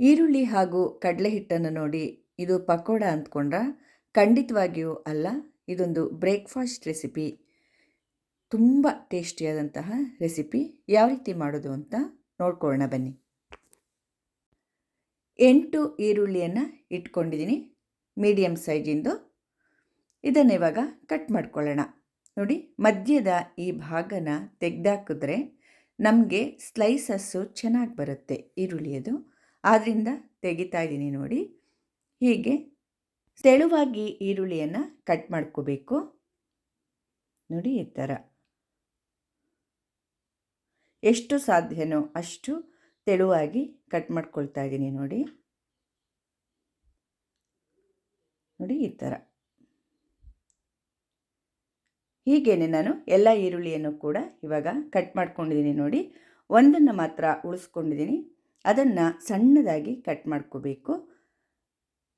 ಈರುಳ್ಳಿ ಹಾಗೂ ಕಡಲೆ ಹಿಟ್ಟನ್ನು ನೋಡಿ ಇದು ಪಕೋಡ ಅಂದ್ಕೊಂಡ್ರ? ಖಂಡಿತವಾಗಿಯೂ ಅಲ್ಲ. ಇದೊಂದು ಬ್ರೇಕ್ಫಾಸ್ಟ್ ರೆಸಿಪಿ. ತುಂಬ ಟೇಸ್ಟಿಯಾದಂತಹ ರೆಸಿಪಿ. ಯಾವ ರೀತಿ ಮಾಡೋದು ಅಂತ ನೋಡ್ಕೊಳ್ಳೋಣ ಬನ್ನಿ. 8 ಈರುಳ್ಳಿಯನ್ನು ಇಟ್ಕೊಂಡಿದ್ದೀನಿ, ಮೀಡಿಯಮ್ ಸೈಜಿಂದು. ಇದನ್ನು ಇವಾಗ ಕಟ್ ಮಾಡ್ಕೊಳ್ಳೋಣ. ನೋಡಿ, ಮಧ್ಯದ ಈ ಭಾಗನ ತೆಗೆದಾಕಿದ್ರೆ ನಮಗೆ ಸ್ಲೈಸಸ್ಸು ಚೆನ್ನಾಗಿ ಬರುತ್ತೆ ಈರುಳ್ಳಿಯದು. ಆದ್ದರಿಂದ ತೆಗಿತಾ ಇದ್ದೀನಿ ನೋಡಿ. ಹೀಗೆ ತೆಳುವಾಗಿ ಈರುಳ್ಳಿಯನ್ನು ಕಟ್ ಮಾಡ್ಕೋಬೇಕು. ನೋಡಿ, ಈ ಥರ ಎಷ್ಟು ಸಾಧ್ಯನೋ ಅಷ್ಟು ತೆಳುವಾಗಿ ಕಟ್ ಮಾಡ್ಕೊಳ್ತಾ ಇದ್ದೀನಿ. ನೋಡಿ ನೋಡಿ ಈ ಥರ. ಹೀಗೇನೆ ನಾನು ಎಲ್ಲ ಈರುಳ್ಳಿಯನ್ನು ಕೂಡ ಇವಾಗ ಕಟ್ ಮಾಡ್ಕೊಂಡಿದ್ದೀನಿ. ನೋಡಿ, ಒಂದನ್ನು ಮಾತ್ರ ಉಳಿಸ್ಕೊಂಡಿದ್ದೀನಿ, ಅದನ್ನು ಸಣ್ಣದಾಗಿ ಕಟ್ ಮಾಡ್ಕೋಬೇಕು.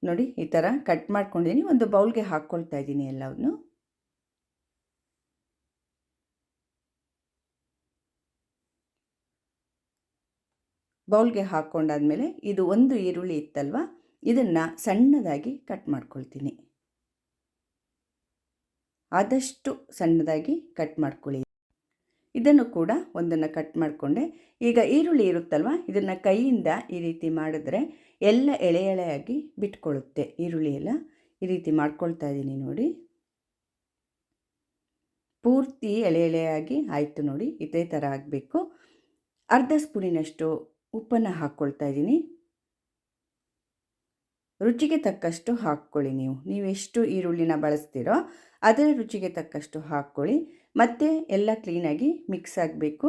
ನೋಡಿ, ಈ ಥರ ಕಟ್ ಮಾಡ್ಕೊಂಡಿದ್ದೀನಿ. ಒಂದು ಬೌಲ್ಗೆ ಹಾಕ್ಕೊಳ್ತಾ ಇದ್ದೀನಿ ಎಲ್ಲವನ್ನು. ಬೌಲ್ಗೆ ಹಾಕ್ಕೊಂಡಾದ್ಮೇಲೆ ಇದು ಒಂದು ಈರುಳ್ಳಿ ಇತ್ತಲ್ವ, ಇದನ್ನು ಸಣ್ಣದಾಗಿ ಕಟ್ ಮಾಡ್ಕೊಳ್ತೀನಿ. ಆದಷ್ಟು ಸಣ್ಣದಾಗಿ ಕಟ್ ಮಾಡ್ಕೊಳ್ಳಿ. ಇದನ್ನು ಕೂಡ ಒಂದನ್ನು ಕಟ್ ಮಾಡಿಕೊಂಡೆ. ಈಗ ಈರುಳ್ಳಿ ಇರುತ್ತಲ್ವ, ಇದನ್ನು ಕೈಯಿಂದ ಈ ರೀತಿ ಮಾಡಿದ್ರೆ ಎಲ್ಲ ಎಳೆ ಎಳೆಯಾಗಿ ಬಿಟ್ಕೊಳ್ಳುತ್ತೆ ಈರುಳ್ಳಿ ಎಲ್ಲ. ಈ ರೀತಿ ಮಾಡ್ಕೊಳ್ತಾ ಇದ್ದೀನಿ ನೋಡಿ. ಪೂರ್ತಿ ಎಳೆ ಎಳೆಯಾಗಿ ಆಯಿತು ನೋಡಿ. ಇದೇ ಥರ ಆಗಬೇಕು. ಅರ್ಧ ಸ್ಪೂನಿನಷ್ಟು ಉಪ್ಪನ್ನು ಹಾಕ್ಕೊಳ್ತಾ ಇದ್ದೀನಿ. ರುಚಿಗೆ ತಕ್ಕಷ್ಟು ಹಾಕ್ಕೊಳ್ಳಿ. ನೀವು ಎಷ್ಟು ಈರುಳ್ಳಿನ ಬಳಸ್ತೀರೋ ಅದರ ರುಚಿಗೆ ತಕ್ಕಷ್ಟು ಹಾಕ್ಕೊಳ್ಳಿ. ಮತ್ತು ಎಲ್ಲ ಕ್ಲೀನಾಗಿ ಮಿಕ್ಸ್ ಆಗಬೇಕು.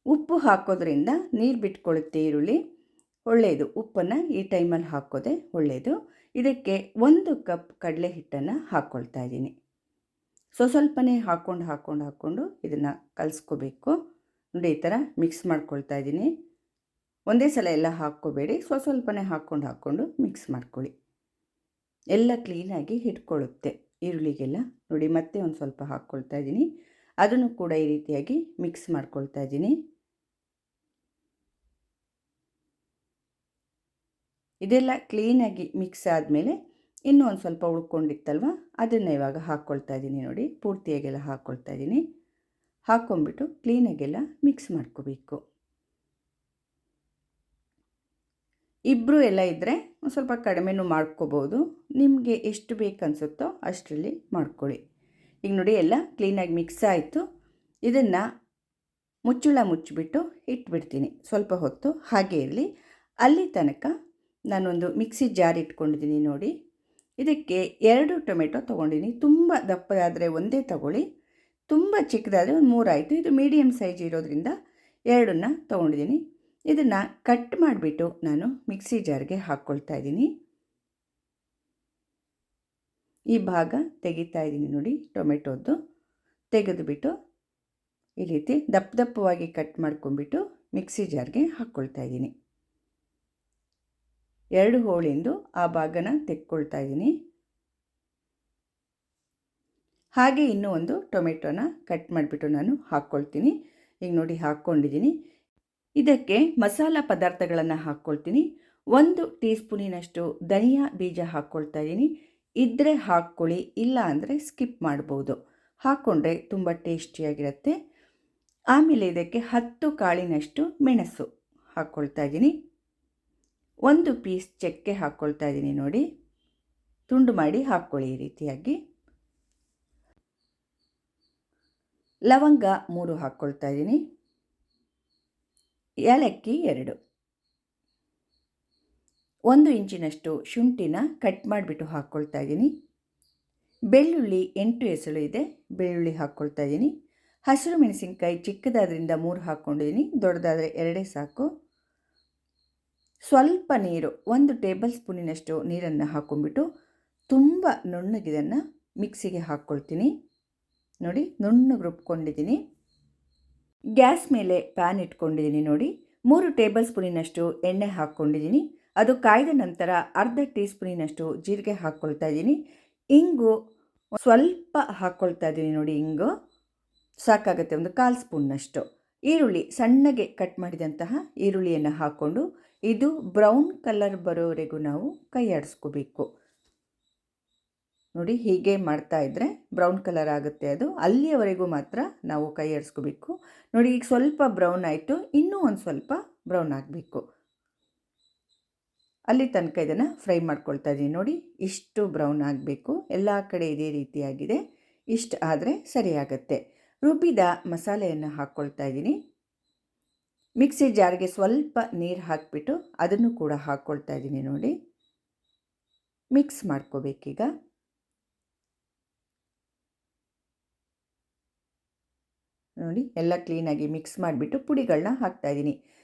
ಉಪ್ಪು ಹಾಕೋದ್ರಿಂದ ನೀರು ಬಿಟ್ಕೊಳ್ಳುತ್ತೆ ಈರುಳ್ಳಿ. ಒಳ್ಳೆಯದು, ಉಪ್ಪನ್ನು ಈ ಟೈಮಲ್ಲಿ ಹಾಕೋದೆ ಒಳ್ಳೆಯದು. ಇದಕ್ಕೆ 1 ಕಪ್ ಕಡಲೆ ಹಿಟ್ಟನ್ನು ಹಾಕ್ಕೊಳ್ತಾ ಇದ್ದೀನಿ. ಸ್ವಲ್ಪನೇ ಹಾಕ್ಕೊಂಡು ಇದನ್ನು ಕಲಿಸ್ಕೋಬೇಕು. ನೋಡಿ, ಈ ಥರ ಮಿಕ್ಸ್ ಮಾಡ್ಕೊಳ್ತಾ ಇದ್ದೀನಿ. ಒಂದೇ ಸಲ ಎಲ್ಲ ಹಾಕ್ಕೋಬೇಡಿ, ಸ್ವಲ್ಪನೇ ಹಾಕ್ಕೊಂಡು ಮಿಕ್ಸ್ ಮಾಡ್ಕೊಳ್ಳಿ. ಎಲ್ಲ ಕ್ಲೀನಾಗಿ ಹಿಡ್ಕೊಳ್ಳುತ್ತೆ ಈರುಳ್ಳಿಗೆಲ್ಲ. ನೋಡಿ, ಮತ್ತೆ ಒಂದು ಸ್ವಲ್ಪ ಹಾಕ್ಕೊಳ್ತಾ ಇದ್ದೀನಿ. ಅದನ್ನು ಕೂಡ ಈ ರೀತಿಯಾಗಿ ಮಿಕ್ಸ್ ಮಾಡ್ಕೊಳ್ತಾ ಇದ್ದೀನಿ. ಇದೆಲ್ಲ ಕ್ಲೀನಾಗಿ ಮಿಕ್ಸ್ ಆದಮೇಲೆ ಇನ್ನೂ ಒಂದು ಸ್ವಲ್ಪ ಉಳ್ಕೊಂಡಿತ್ತಲ್ವ, ಅದನ್ನು ಇವಾಗ ಹಾಕ್ಕೊಳ್ತಾ ಇದ್ದೀನಿ. ನೋಡಿ, ಪೂರ್ತಿಯಾಗೆಲ್ಲ ಹಾಕ್ಕೊಳ್ತಾ ಇದ್ದೀನಿ. ಹಾಕ್ಕೊಂಬಿಟ್ಟು ಕ್ಲೀನಾಗೆಲ್ಲ ಮಿಕ್ಸ್ ಮಾಡ್ಕೋಬೇಕು. ಇಬ್ಬರು ಎಲ್ಲ ಇದ್ದರೆ ಒಂದು ಸ್ವಲ್ಪ ಕಡಿಮೆನೂ ಮಾಡ್ಕೋಬೋದು. ನಿಮಗೆ ಎಷ್ಟು ಬೇಕು ಅನಿಸುತ್ತೋ ಅಷ್ಟರಲ್ಲಿ ಮಾಡ್ಕೊಳ್ಳಿ. ಈಗ ನೋಡಿ, ಎಲ್ಲ ಕ್ಲೀನಾಗಿ ಮಿಕ್ಸ್ ಆಯಿತು. ಇದನ್ನು ಮುಚ್ಚಳ ಮುಚ್ಚಿಬಿಟ್ಟು ಇಟ್ಬಿಡ್ತೀನಿ ಸ್ವಲ್ಪ ಹೊತ್ತು. ಹಾಗೇ ಇರಲಿ. ಅಲ್ಲಿ ತನಕ ನಾನೊಂದು ಮಿಕ್ಸಿ ಜಾರ್ ಇಟ್ಕೊಂಡಿದ್ದೀನಿ. ನೋಡಿ, ಇದಕ್ಕೆ 2 ಟೊಮೆಟೊ ತೊಗೊಂಡಿದ್ದೀನಿ. ತುಂಬ ದಪ್ಪದಾದರೆ ಒಂದೇ ತಗೊಳ್ಳಿ, ತುಂಬ ಚಿಕ್ಕದಾದರೆ ಒಂದು 3 ಆಯಿತು. ಇದು ಮೀಡಿಯಮ್ ಸೈಜ್ ಇರೋದ್ರಿಂದ 2ನ್ನ ತೊಗೊಂಡಿದ್ದೀನಿ. ಇದನ್ನು ಕಟ್ ಮಾಡಿಬಿಟ್ಟು ನಾನು ಮಿಕ್ಸಿ ಜಾರ್ಗೆ ಹಾಕ್ಕೊಳ್ತಾ ಇದ್ದೀನಿ. ಈ ಭಾಗ ತೆಗಿತಾ ಇದ್ದೀನಿ ನೋಡಿ, ಟೊಮೆಟೊದ್ದು ತೆಗೆದುಬಿಟ್ಟು ಈ ರೀತಿ ದಪ್ಪವಾಗಿ ಕಟ್ ಮಾಡ್ಕೊಂಡ್ಬಿಟ್ಟು ಮಿಕ್ಸಿ ಜಾರ್ಗೆ ಹಾಕ್ಕೊಳ್ತಾ ಇದ್ದೀನಿ. 2 ಹೋಳಿಂದು ಆ ಭಾಗನ ತೆಕ್ಕೊಳ್ತಾ ಇದ್ದೀನಿ. ಹಾಗೆ ಇನ್ನೂ ಒಂದು ಟೊಮೆಟೊನ ಕಟ್ ಮಾಡಿಬಿಟ್ಟು ನಾನು ಹಾಕ್ಕೊಳ್ತೀನಿ. ಈಗ ನೋಡಿ, ಹಾಕ್ಕೊಂಡಿದ್ದೀನಿ. ಇದಕ್ಕೆ ಮಸಾಲ ಪದಾರ್ಥಗಳನ್ನು ಹಾಕ್ಕೊಳ್ತೀನಿ. 1 ಟೀ ಸ್ಪೂನಿನಷ್ಟು ಧನಿಯಾ ಬೀಜ ಹಾಕ್ಕೊಳ್ತಾ ಇದ್ದೀನಿ. ಇದ್ದರೆ ಹಾಕ್ಕೊಳ್ಳಿ, ಇಲ್ಲ ಅಂದರೆ ಸ್ಕಿಪ್ ಮಾಡ್ಬೋದು. ಹಾಕ್ಕೊಂಡ್ರೆ ತುಂಬ ಟೇಸ್ಟಿಯಾಗಿರುತ್ತೆ. ಆಮೇಲೆ ಇದಕ್ಕೆ 10 ಕಾಳಿನಷ್ಟು ಮೆಣಸು ಹಾಕ್ಕೊಳ್ತಾ ಇದ್ದೀನಿ. 1 ಪೀಸ್ ಚಕ್ಕೆ ಹಾಕ್ಕೊಳ್ತಾ ಇದ್ದೀನಿ. ನೋಡಿ, ತುಂಡು ಮಾಡಿ ಹಾಕ್ಕೊಳ್ಳಿ ಈ ರೀತಿಯಾಗಿ. ಲವಂಗ 3 ಹಾಕ್ಕೊಳ್ತಾ ಇದ್ದೀನಿ. ಏಲಕ್ಕಿ 2. 1 ಇಂಚಿನಷ್ಟು ಶುಂಠಿನ ಕಟ್ ಮಾಡಿಬಿಟ್ಟು ಹಾಕ್ಕೊಳ್ತಾ ಇದ್ದೀನಿ. ಬೆಳ್ಳುಳ್ಳಿ 8 ಎಸಳು ಇದೆ, ಬೆಳ್ಳುಳ್ಳಿ ಹಾಕ್ಕೊಳ್ತಾ ಇದ್ದೀನಿ. ಹಸಿರು ಮೆಣಸಿನ್ಕಾಯಿ ಚಿಕ್ಕದಾದ್ರಿಂದ 3 ಹಾಕ್ಕೊಂಡಿದ್ದೀನಿ, ದೊಡ್ಡದಾದರೆ 2 ಸಾಕು. ಸ್ವಲ್ಪ ನೀರು, 1 ಟೇಬಲ್ ಸ್ಪೂನಿನಷ್ಟು ನೀರನ್ನು ಹಾಕ್ಕೊಂಡ್ಬಿಟ್ಟು ತುಂಬ ನುಣ್ಣಗಿದನ್ನು ಮಿಕ್ಸಿಗೆ ಹಾಕ್ಕೊಳ್ತೀನಿ. ನೋಡಿ, ನುಣ್ಣಗೆ ರುಬ್ಕೊಂಡಿದ್ದೀನಿ. ಗ್ಯಾಸ್ ಮೇಲೆ ಪ್ಯಾನ್ ಇಟ್ಕೊಂಡಿದ್ದೀನಿ. ನೋಡಿ, 3 ಟೇಬಲ್ ಸ್ಪೂನಿನಷ್ಟು ಎಣ್ಣೆ ಹಾಕ್ಕೊಂಡಿದ್ದೀನಿ. ಅದು ಕಾಯ್ದ ನಂತರ ಅರ್ಧ ಟೀ ಸ್ಪೂನಿನಷ್ಟು ಜೀರಿಗೆ ಹಾಕ್ಕೊಳ್ತಾ ಇದ್ದೀನಿ. ಇಂಗು ಸ್ವಲ್ಪ ಹಾಕ್ಕೊಳ್ತಾ ಇದ್ದೀನಿ. ನೋಡಿ, ಇಂಗು ಸಾಕಾಗುತ್ತೆ, ಒಂದು 1/4 ಸ್ಪೂನ್ನಷ್ಟು. ಈರುಳ್ಳಿ ಸಣ್ಣಗೆ ಕಟ್ ಮಾಡಿದಂತಹ ಈರುಳ್ಳಿಯನ್ನು ಹಾಕ್ಕೊಂಡು ಇದು ಬ್ರೌನ್ ಕಲರ್ ಬರೋವರೆಗೂ ನಾವು ಕೈ ಆಡಿಸ್ಕೋಬೇಕು. ನೋಡಿ, ಹೀಗೆ ಮಾಡ್ತಾ ಇದ್ದರೆ ಬ್ರೌನ್ ಕಲರ್ ಆಗುತ್ತೆ. ಅದು ಅಲ್ಲಿಯವರೆಗೂ ಮಾತ್ರ ನಾವು ಕೈ ಆಡಿಸ್ಕೋಬೇಕು. ನೋಡಿ, ಈಗ ಸ್ವಲ್ಪ ಬ್ರೌನ್ ಆಯಿತು, ಇನ್ನೂ ಒಂದು ಸ್ವಲ್ಪ ಬ್ರೌನ್ ಆಗಬೇಕು. ಅಲ್ಲಿ ತನಕ ಇದನ್ನು ಫ್ರೈ ಮಾಡ್ಕೊಳ್ತಾ ಇದ್ದೀನಿ. ನೋಡಿ, ಇಷ್ಟು ಬ್ರೌನ್ ಆಗಬೇಕು. ಎಲ್ಲ ಕಡೆ ಇದೇ ರೀತಿಯಾಗಿದೆ. ಇಷ್ಟು ಆದರೆ ಸರಿಯಾಗತ್ತೆ. ರುಬ್ಬಿದ ಮಸಾಲೆಯನ್ನು ಹಾಕ್ಕೊಳ್ತಾ ಇದ್ದೀನಿ. ಮಿಕ್ಸಿ ಜಾರ್ಗೆ ಸ್ವಲ್ಪ ನೀರು ಹಾಕಿಬಿಟ್ಟು ಅದನ್ನು ಕೂಡ ಹಾಕ್ಕೊಳ್ತಾ ಇದ್ದೀನಿ. ನೋಡಿ, ಮಿಕ್ಸ್ ಮಾಡ್ಕೋಬೇಕೀಗ. ನೋಡಿ, ಎಲ್ಲ ಕ್ಲೀನಾಗಿ ಮಿಕ್ಸ್ ಮಾಡಿಬಿಟ್ಟು ಪುಡಿಗಳನ್ನ ಹಾಕ್ತಾಯಿದ್ದೀನಿ.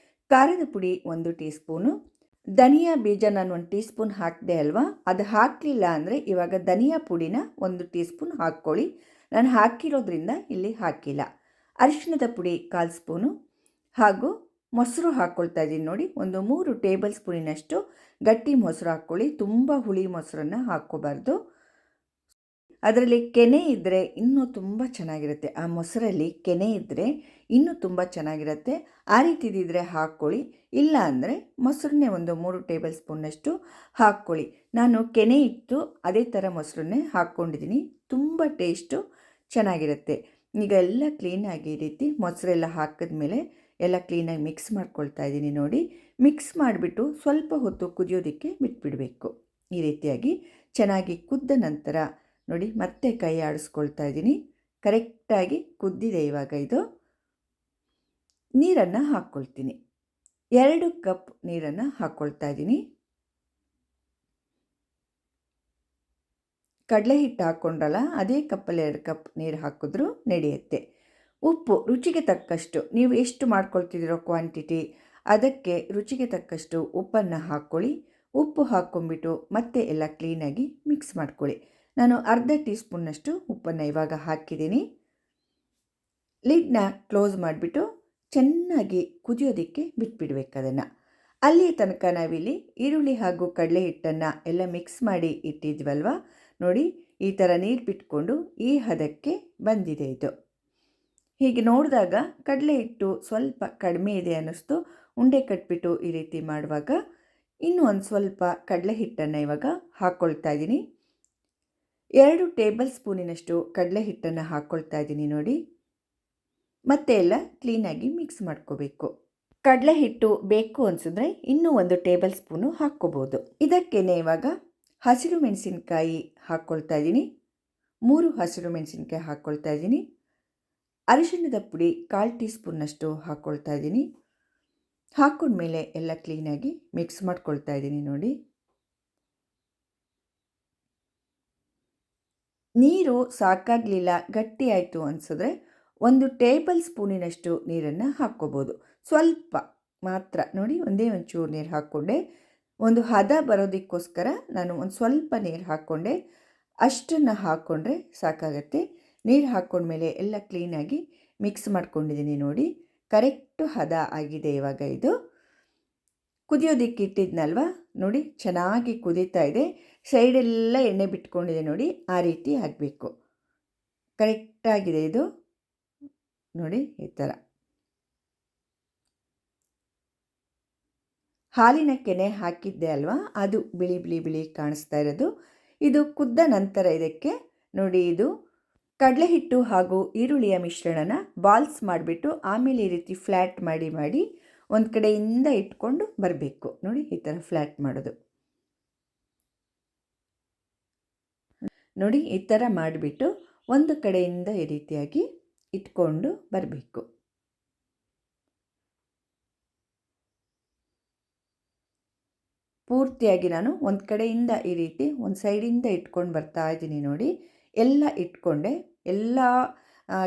ಖಾರದ ಪುಡಿ 1 ಟೀ ಸ್ಪೂನು, ಧನಿಯಾ ಬೀಜ ನಾನು 1 ಟೀ ಸ್ಪೂನ್ ಹಾಕಿದೆ ಅಲ್ವಾ, ಅದು ಹಾಕಲಿಲ್ಲ ಅಂದರೆ ಇವಾಗ ಧನಿಯಾ ಪುಡಿನ 1 ಟೀ ಸ್ಪೂನ್ ಹಾಕ್ಕೊಳ್ಳಿ. ನಾನು ಹಾಕಿರೋದ್ರಿಂದ ಇಲ್ಲಿ ಹಾಕಿಲ್ಲ. ಅರಿಶಿಣದ ಪುಡಿ 1/4 ಸ್ಪೂನು ಹಾಗೂ ಮೊಸರು ಹಾಕ್ಕೊಳ್ತಾ ಇದ್ದೀನಿ. ನೋಡಿ, ಒಂದು 3 ಟೇಬಲ್ ಸ್ಪೂನಿನಷ್ಟು ಗಟ್ಟಿ ಮೊಸರು ಹಾಕ್ಕೊಳ್ಳಿ. ತುಂಬ ಹುಳಿ ಮೊಸರನ್ನು ಹಾಕ್ಕೋಬಾರ್ದು. ಅದರಲ್ಲಿ ಕೆನೆ ಇದ್ದರೆ ಇನ್ನೂ ತುಂಬ ಚೆನ್ನಾಗಿರುತ್ತೆ. ಆ ಮೊಸರಲ್ಲಿ ಕೆನೆ ಇದ್ದರೆ ಇನ್ನೂ ತುಂಬ ಚೆನ್ನಾಗಿರುತ್ತೆ. ಆ ರೀತಿದಿದ್ದರೆ ಹಾಕ್ಕೊಳ್ಳಿ. ಇಲ್ಲ ಅಂದರೆ ಮೊಸರನ್ನೇ ಒಂದು 3 ಟೇಬಲ್ ಸ್ಪೂನ್ನಷ್ಟು ಹಾಕ್ಕೊಳ್ಳಿ. ನಾನು ಕೆನೆ ಇತ್ತು ಅದೇ ಥರ ಮೊಸರನ್ನೇ ಹಾಕ್ಕೊಂಡಿದ್ದೀನಿ. ತುಂಬ ಟೇಸ್ಟು ಚೆನ್ನಾಗಿರುತ್ತೆ. ಈಗ ಎಲ್ಲ ಕ್ಲೀನಾಗಿ ಈ ರೀತಿ ಮೊಸರೆಲ್ಲ ಹಾಕಿದ್ಮೇಲೆ ಎಲ್ಲ ಕ್ಲೀನಾಗಿ ಮಿಕ್ಸ್ ಮಾಡ್ಕೊಳ್ತಾ ಇದ್ದೀನಿ. ನೋಡಿ, ಮಿಕ್ಸ್ ಮಾಡಿಬಿಟ್ಟು ಸ್ವಲ್ಪ ಹೊತ್ತು ಕುದಿಯೋದಕ್ಕೆ ಬಿಟ್ಬಿಡಬೇಕು. ಈ ರೀತಿಯಾಗಿ ಚೆನ್ನಾಗಿ ಕುದ್ದ ನಂತರ ನೋಡಿ ಮತ್ತೆ ಕೈ ಆಡಿಸ್ಕೊಳ್ತಾ ಇದ್ದೀನಿ. ಕರೆಕ್ಟಾಗಿ ಕುದ್ದಿದೆ. ಇವಾಗ ಇದು ನೀರನ್ನು ಹಾಕ್ಕೊಳ್ತೀನಿ. 2 ಕಪ್ ನೀರನ್ನು ಹಾಕ್ಕೊಳ್ತಾ ಇದ್ದೀನಿ. ಕಡಲೆ ಹಿಟ್ಟು ಹಾಕ್ಕೊಂಡ್ರಲ್ಲ, ಅದೇ ಕಪ್ಪಲ್ಲಿ 2 ಕಪ್ ನೀರು ಹಾಕಿದ್ರೂ ನಡೆಯುತ್ತೆ. ಉಪ್ಪು ರುಚಿಗೆ ತಕ್ಕಷ್ಟು, ನೀವು ಎಷ್ಟು ಮಾಡ್ಕೊಳ್ತಿದ್ದೀರೋ ಕ್ವಾಂಟಿಟಿ ಅದಕ್ಕೆ ರುಚಿಗೆ ತಕ್ಕಷ್ಟು ಉಪ್ಪನ್ನು ಹಾಕ್ಕೊಳ್ಳಿ. ಉಪ್ಪು ಹಾಕ್ಕೊಂಬಿಟ್ಟು ಮತ್ತೆ ಎಲ್ಲ ಕ್ಲೀನಾಗಿ ಮಿಕ್ಸ್ ಮಾಡ್ಕೊಳ್ಳಿ. ನಾನು ಅರ್ಧ ಟೀ ಸ್ಪೂನ್ನಷ್ಟು ಉಪ್ಪನ್ನು ಇವಾಗ ಹಾಕಿದ್ದೀನಿ. ಲಿಡ್ನ ಕ್ಲೋಸ್ ಮಾಡಿಬಿಟ್ಟು ಚೆನ್ನಾಗಿ ಕುದಿಯೋದಕ್ಕೆ ಬಿಟ್ಬಿಡ್ಬೇಕು ಅದನ್ನು. ಅಲ್ಲಿಯ ತನಕ ನಾವಿಲ್ಲಿ ಈರುಳ್ಳಿ ಹಾಗೂ ಕಡಲೆ ಹಿಟ್ಟನ್ನು ಎಲ್ಲ ಮಿಕ್ಸ್ ಮಾಡಿ ಇಟ್ಟಿದ್ವಲ್ವ. ನೋಡಿ, ಈ ಥರ ನೀರು ಬಿಟ್ಕೊಂಡು ಈ ಹದಕ್ಕೆ ಬಂದಿದೆ ಇದು. ಹೀಗೆ ನೋಡಿದಾಗ ಕಡಲೆ ಹಿಟ್ಟು ಸ್ವಲ್ಪ ಕಡಿಮೆ ಇದೆ ಅನ್ನಿಸ್ತು. ಉಂಡೆ ಕಟ್ಬಿಟ್ಟು ಈ ರೀತಿ ಮಾಡುವಾಗ ಇನ್ನೂ ಒಂದು ಸ್ವಲ್ಪ ಕಡಲೆ ಹಿಟ್ಟನ್ನು ಇವಾಗ ಹಾಕ್ಕೊಳ್ತಾ ಇದ್ದೀನಿ. 2 ಟೇಬಲ್ ಸ್ಪೂನಿನಷ್ಟು ಕಡಲೆ ಹಿಟ್ಟನ್ನು ಹಾಕ್ಕೊಳ್ತಾ ಇದ್ದೀನಿ. ನೋಡಿ, ಮತ್ತೆ ಎಲ್ಲ ಕ್ಲೀನಾಗಿ ಮಿಕ್ಸ್ ಮಾಡ್ಕೋಬೇಕು. ಕಡಲೆ ಹಿಟ್ಟು ಬೇಕು ಅನಿಸಿದ್ರೆ ಇನ್ನೂ 1 ಟೇಬಲ್ ಸ್ಪೂನು ಹಾಕ್ಕೋಬೋದು. ಇದಕ್ಕೇನೆ ಇವಾಗ ಹಸಿರು ಮೆಣಸಿನ್ಕಾಯಿ ಹಾಕ್ಕೊಳ್ತಾ ಇದ್ದೀನಿ. 3 ಹಸಿರು ಮೆಣಸಿನ್ಕಾಯಿ ಹಾಕ್ಕೊಳ್ತಾ ಇದ್ದೀನಿ. ಅರಿಶಿಣದ ಪುಡಿ 1/4 ಟೀ ಸ್ಪೂನ್ನಷ್ಟು ಹಾಕ್ಕೊಳ್ತಾ ಇದ್ದೀನಿ. ಹಾಕ್ಕೊಂಡ್ಮೇಲೆ ಎಲ್ಲ ಕ್ಲೀನಾಗಿ ಮಿಕ್ಸ್ ಮಾಡ್ಕೊಳ್ತಾ ಇದ್ದೀನಿ. ನೋಡಿ, ನೀರು ಸಾಕಾಗಲಿಲ್ಲ, ಗಟ್ಟಿ ಆಯಿತು ಅನಿಸಿದ್ರೆ 1 ಟೇಬಲ್ ಸ್ಪೂನಿನಷ್ಟು ನೀರನ್ನು ಹಾಕ್ಕೋಬೋದು. ಸ್ವಲ್ಪ ಮಾತ್ರ. ನೋಡಿ, ಒಂದೇ ಒಂಚೂರು ನೀರು ಹಾಕ್ಕೊಂಡೆ. ಒಂದು ಹದ ಬರೋದಕ್ಕೋಸ್ಕರ ನಾನು ಒಂದು ಸ್ವಲ್ಪ ನೀರು ಹಾಕ್ಕೊಂಡೆ. ಅಷ್ಟನ್ನು ಹಾಕ್ಕೊಂಡ್ರೆ ಸಾಕಾಗತ್ತೆ. ನೀರು ಹಾಕ್ಕೊಂಡ್ಮೇಲೆ ಎಲ್ಲ ಕ್ಲೀನಾಗಿ ಮಿಕ್ಸ್ ಮಾಡ್ಕೊಂಡಿದ್ದೀನಿ. ನೋಡಿ, ಕರೆಕ್ಟು ಹದ ಆಗಿದೆ. ಇವಾಗ ಇದು ಕುದಿಯೋದಕ್ಕೆ ಇಟ್ಟಿದ್ನಲ್ವ, ನೋಡಿ ಚೆನ್ನಾಗಿ ಕುದೀತಾ ಇದೆ. ಸೈಡೆಲ್ಲ ಎಣ್ಣೆ ಬಿಟ್ಕೊಂಡಿದೆ. ನೋಡಿ, ಆ ರೀತಿ ಆಗಬೇಕು. ಕರೆಕ್ಟಾಗಿದೆ ಇದು. ನೋಡಿ, ಈ ಥರ ಹಾಲಿನ ಕೆನೆ ಹಾಕಿದ್ದೆ ಅಲ್ವಾ, ಅದು ಬಿಳಿ ಬಿಳಿ ಬಿಳಿ ಕಾಣಿಸ್ತಾ ಇರೋದು. ಇದು ಕುದ್ದ ನಂತರ ಇದಕ್ಕೆ ನೋಡಿ, ಇದು ಕಡಲೆ ಹಿಟ್ಟು ಹಾಗೂ ಈರುಳ್ಳಿಯ ಮಿಶ್ರಣನ ಬಾಲ್ಸ್ ಮಾಡಿಬಿಟ್ಟು ಆಮೇಲೆ ಈ ರೀತಿ ಫ್ಲ್ಯಾಟ್ ಮಾಡಿ ಮಾಡಿ ಒಂದು ಕಡೆಯಿಂದ ಇಟ್ಕೊಂಡು ಬರಬೇಕು. ನೋಡಿ, ಈ ಥರ ಫ್ಲ್ಯಾಟ್ ಮಾಡೋದು. ನೋಡಿ, ಈ ಥರ ಮಾಡಿಬಿಟ್ಟು ಒಂದು ಕಡೆಯಿಂದ ಈ ರೀತಿಯಾಗಿ ಇಟ್ಕೊಂಡು ಬರಬೇಕು. ಪೂರ್ತಿಯಾಗಿ ನಾನು ಒಂದು ಕಡೆಯಿಂದ ಈ ರೀತಿ ಒಂದು ಸೈಡಿಂದ ಇಟ್ಕೊಂಡು ಬರ್ತಾ ಇದ್ದೀನಿ. ನೋಡಿ, ಎಲ್ಲ ಇಟ್ಕೊಂಡೆ. ಎಲ್ಲ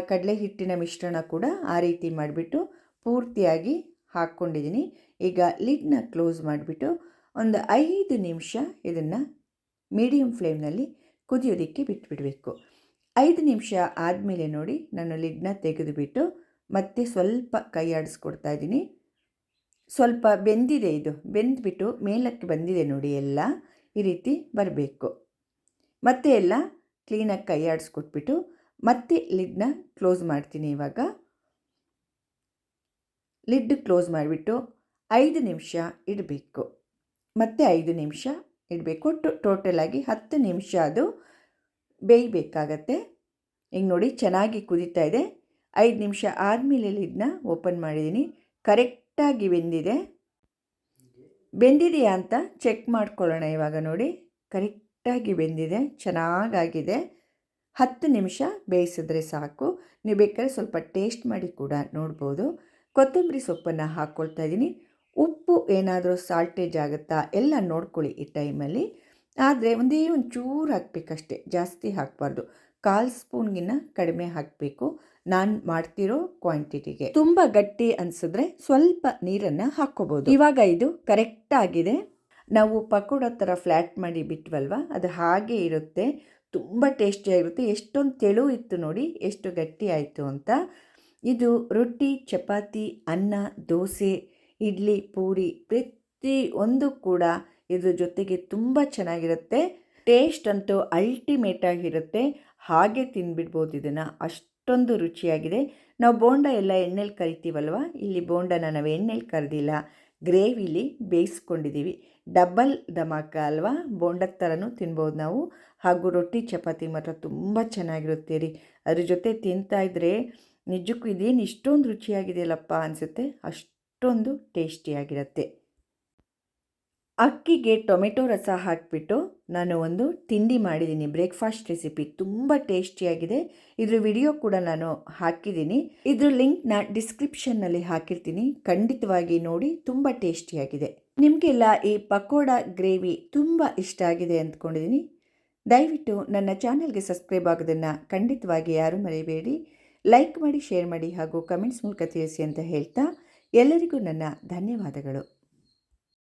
ಕಡಲೆ ಹಿಟ್ಟಿನ ಮಿಶ್ರಣ ಕೂಡ ಆ ರೀತಿ ಮಾಡಿಬಿಟ್ಟು ಪೂರ್ತಿಯಾಗಿ ಹಾಕ್ಕೊಂಡಿದ್ದೀನಿ. ಈಗ ಲಿಡ್ನ ಕ್ಲೋಸ್ ಮಾಡಿಬಿಟ್ಟು ಒಂದು 5 ನಿಮಿಷ ಇದನ್ನು ಮೀಡಿಯಮ್ ಫ್ಲೇಮ್ನಲ್ಲಿ ಕುದಿಯೋದಕ್ಕೆ ಬಿಟ್ಬಿಡಬೇಕು. 5 ನಿಮಿಷ ಆದಮೇಲೆ ನೋಡಿ, ನಾನು ಲಿಡ್ನ ತೆಗೆದುಬಿಟ್ಟು ಮತ್ತೆ ಸ್ವಲ್ಪ ಕೈ ಆಡಿಸ್ಕೊಡ್ತಾ ಇದ್ದೀನಿ. ಸ್ವಲ್ಪ ಬೆಂದಿದೆ. ಇದು ಬೆಂದ್ಬಿಟ್ಟು ಮೇಲಕ್ಕೆ ಬಂದಿದೆ. ನೋಡಿ, ಎಲ್ಲ ಈ ರೀತಿ ಬರಬೇಕು. ಮತ್ತೆ ಎಲ್ಲ ಕ್ಲೀನಾಗಿ ಕೈ ಆಡಿಸ್ಕೊಟ್ಬಿಟ್ಟು ಮತ್ತೆ ಲಿಡ್ನ ಕ್ಲೋಸ್ ಮಾಡ್ತೀನಿ. ಇವಾಗ ಲಿಡ್ ಕ್ಲೋಸ್ ಮಾಡಿಬಿಟ್ಟು 5 ನಿಮಿಷ ಇಡಬೇಕು. ಮತ್ತೆ 5 ನಿಮಿಷ ಇಡಬೇಕು. ಟೋಟಲಾಗಿ 10 ನಿಮಿಷ ಅದು ಬೇಯಬೇಕಾಗತ್ತೆ. ಈಗ ನೋಡಿ ಚೆನ್ನಾಗಿ ಕುದೀತಾ ಇದೆ. 5 ನಿಮಿಷ ಆದಮೇಲೆ ಇದನ್ನ ಓಪನ್ ಮಾಡಿದ್ದೀನಿ. ಕರೆಕ್ಟಾಗಿ ಬೆಂದಿದೆಯಾ ಅಂತ ಚೆಕ್ ಮಾಡ್ಕೊಳ್ಳೋಣ. ಇವಾಗ ನೋಡಿ ಕರೆಕ್ಟಾಗಿ ಬೆಂದಿದೆ, ಚೆನ್ನಾಗಾಗಿದೆ. 10 ನಿಮಿಷ ಬೇಯಿಸಿದ್ರೆ ಸಾಕು. ನೀವು ಬೇಕಾದ್ರೆ ಸ್ವಲ್ಪ ಟೇಸ್ಟ್ ಮಾಡಿ ಕೂಡ ನೋಡ್ಬೋದು. ಕೊತ್ತಂಬರಿ ಸೊಪ್ಪನ್ನು ಹಾಕ್ಕೊಳ್ತಾ ಇದ್ದೀನಿ. ಉಪ್ಪು ಏನಾದರೂ ಸಾಲ್ಟೇಜ್ ಆಗುತ್ತಾ ಎಲ್ಲ ನೋಡ್ಕೊಳ್ಳಿ ಈ ಟೈಮಲ್ಲಿ. ಆದರೆ ಒಂದೇ ಒಂದು ಚೂರು ಹಾಕಬೇಕಷ್ಟೆ, ಜಾಸ್ತಿ ಹಾಕಬಾರ್ದು. 1/4 ಸ್ಪೂನ್ಗಿನ್ನ ಕಡಿಮೆ ಹಾಕಬೇಕು ನಾನು ಮಾಡ್ತಿರೋ ಕ್ವಾಂಟಿಟಿಗೆ. ತುಂಬ ಗಟ್ಟಿ ಅನಿಸಿದ್ರೆ ಸ್ವಲ್ಪ ನೀರನ್ನು ಹಾಕ್ಕೋಬೋದು. ಇವಾಗ ಇದು ಕರೆಕ್ಟಾಗಿದೆ. ನಾವು ಪಕೋಡ ಥರ ಫ್ಲ್ಯಾಟ್ ಮಾಡಿ ಬಿಟ್ವಲ್ವ, ಅದು ಹಾಗೆ ಇರುತ್ತೆ. ತುಂಬ ಟೇಸ್ಟಿಯಾಗಿರುತ್ತೆ. ಎಷ್ಟೊಂದು ತೆಳು ಇತ್ತು ನೋಡಿ, ಎಷ್ಟು ಗಟ್ಟಿ ಆಯಿತು ಅಂತ. ಇದು ರೊಟ್ಟಿ, ಚಪಾತಿ, ಅನ್ನ, ದೋಸೆ, ಇಡ್ಲಿ, ಪೂರಿ ಪ್ರತಿಯೊಂದು ಕೂಡ ಇದ್ರ ಜೊತೆಗೆ ತುಂಬ ಚೆನ್ನಾಗಿರುತ್ತೆ. ಟೇಸ್ಟ್ ಅಂತೂ ಅಲ್ಟಿಮೇಟ್ ಆಗಿರುತ್ತೆ. ಹಾಗೆ ತಿಂದ್ಬಿಡ್ಬೋದು ಇದನ್ನು, ಅಷ್ಟೊಂದು ರುಚಿಯಾಗಿದೆ. ನಾವು ಬೋಂಡ ಎಲ್ಲ ಎಣ್ಣೆಲಿ ಕರಿತೀವಲ್ವ, ಇಲ್ಲಿ ಬೋಂಡನ ನಾವು ಎಣ್ಣೆಲಿ ಕರೆದಿಲ್ಲ, ಗ್ರೇವಿಲಿ ಬೇಯಿಸ್ಕೊಂಡಿದ್ದೀವಿ. ಡಬಲ್ ಧಮಾಕ ಅಲ್ವಾ, ಬೋಂಡದ ಥರನೂ ತಿನ್ಬೋದು ನಾವು. ಹಾಗೂ ರೊಟ್ಟಿ ಚಪಾತಿ ಮಾತ್ರ ತುಂಬ ಚೆನ್ನಾಗಿರುತ್ತೆ ರೀ. ಅದ್ರ ಜೊತೆ ತಿಂತಾಯಿದ್ರೆ ನಿಜಕ್ಕೂ ಇದೇನು ಇಷ್ಟೊಂದು ರುಚಿಯಾಗಿದೆಯಲ್ಲಪ್ಪ ಅನಿಸುತ್ತೆ, ಅಷ್ಟೊಂದು ಟೇಸ್ಟಿಯಾಗಿರುತ್ತೆ. ಅಕ್ಕಿಗೆ ಟೊಮೆಟೊ ರಸ ಹಾಕಿಬಿಟ್ಟು ನಾನು ಒಂದು ತಿಂಡಿ ಮಾಡಿದ್ದೀನಿ, ಬ್ರೇಕ್ಫಾಸ್ಟ್ ರೆಸಿಪಿ. ತುಂಬ ಟೇಸ್ಟಿಯಾಗಿದೆ. ಇದ್ರ ವಿಡಿಯೋ ಕೂಡ ನಾನು ಹಾಕಿದ್ದೀನಿ. ಇದ್ರ ಲಿಂಕ್ನ ಡಿಸ್ಕ್ರಿಪ್ಷನ್ನಲ್ಲಿ ಹಾಕಿರ್ತೀನಿ, ಖಂಡಿತವಾಗಿ ನೋಡಿ. ತುಂಬ ಟೇಸ್ಟಿಯಾಗಿದೆ. ನಿಮಗೆಲ್ಲ ಈ ಪಕೋಡ ಗ್ರೇವಿ ತುಂಬ ಇಷ್ಟ ಆಗಿದೆ ಅಂದ್ಕೊಂಡಿದ್ದೀನಿ. ದಯವಿಟ್ಟು ನನ್ನ ಚಾನಲ್ಗೆ ಸಬ್ಸ್ಕ್ರೈಬ್ ಆಗೋದನ್ನು ಖಂಡಿತವಾಗಿ ಯಾರೂ ಮರೆಯಬೇಡಿ. ಲೈಕ್ ಮಾಡಿ, ಶೇರ್ ಮಾಡಿ ಹಾಗೂ ಕಮೆಂಟ್ಸ್ ಮೂಲಕ ತಿಳಿಸಿ ಅಂತ ಹೇಳ್ತಾ ಎಲ್ಲರಿಗೂ ನನ್ನ ಧನ್ಯವಾದಗಳು.